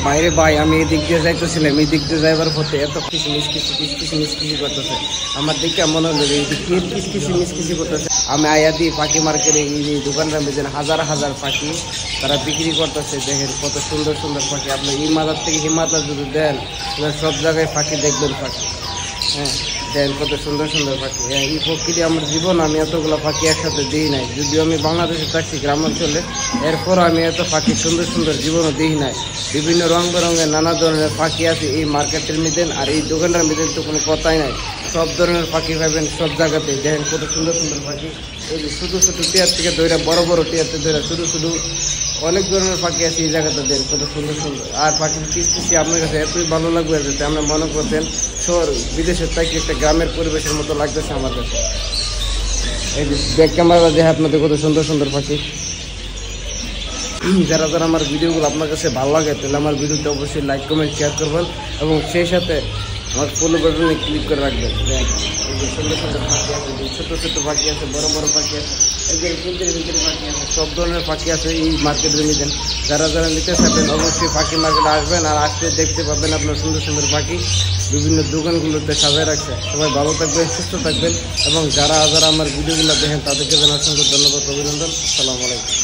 বাইরে ভাই আমি এই দিক দিয়ে যাইতেছিলাম, এই দিক দিয়ে যাইবার পথে এত কিসকিসি করতেছে। আমার দিকে মনে হলো এই দিকে কিসকিসি করতেছে। আমি আয়া দিই পাখি মার্কেটে, এই দোকানটার মধ্যে হাজার হাজার পাখি তারা বিক্রি করতেছে। দেখেন কত সুন্দর সুন্দর পাখি। আপনি হিমালয় থেকে হিমালয় যদি দেন সব জায়গায় পাখি দেখবেন পাখি। হ্যাঁ দেন কত সুন্দর সুন্দর পাখি। হ্যাঁ এই প্রকৃতি আমার জীবন, আমি এতগুলো পাখি একসাথে দিই নাই। যদিও আমি বাংলাদেশে থাকছি গ্রামাঞ্চলে, এরপর আমি এত পাখি সুন্দর সুন্দর জীবনও দিই নাই। বিভিন্ন রং বেরঙের নানা ধরনের পাখি আছে এই মার্কেটের মধ্যে। আর এই দোকানটার মধ্যে তো কোনো কথাই নাই, সব ধরনের পাখি পাবেন সব জায়গাতেই। দেখেন কত সুন্দর সুন্দর পাখি। এই যে ছোটো ছোটো টিয়ার থেকে ধরে বড় বড় টিয়ারতে ধরে শুধু শুধু অনেক ধরনের পাখি আছে এই জায়গাতে। দেন কত সুন্দর সুন্দর। আর পাখির কিসকিসি আপনার কাছে এতই ভালো লাগবে যাতে আমরা মনে করতেন শহর বিদেশের থেকে একটা গ্রামের পরিবেশের মতো লাগতেছে আমার কাছে। এই যে ব্যাক ক্যামেরা দেখে আপনাদের কত সুন্দর সুন্দর পাখি। যারা যারা আমার ভিডিওগুলো আপনার কাছে ভালো লাগে তাহলে আমার ভিডিওটা অবশ্যই লাইক কমেন্ট শেয়ার করবেন এবং সেই সাথে আমার ফলো বাটনে ক্লিক করে রাখবেন। এই যে সুন্দর সুন্দর পাখি আছে, ছোটো ছোটো পাখি আছে, বড় বড় পাখি আছে, এই যে ভিতরে পাখি আছে, সব ধরনের পাখি আছে এই মার্কেটে নিতেন। যারা যারা নিতে চাইবেন অবশ্যই পাখি মার্কেটে আসবেন, আর আসলে দেখতে পাবেন আপনার সুন্দর সুন্দর পাখি বিভিন্ন দোকানগুলোতে সাজায় রাখছে। সবাই ভালো থাকবেন, সুস্থ থাকবেন এবং যারা যারা আমার ভিডিওগুলো দেখেন তাদেরকে জানার অসংখ্য ধন্যবাদ, অভিনন্দন। আসসালামু আলাইকুম।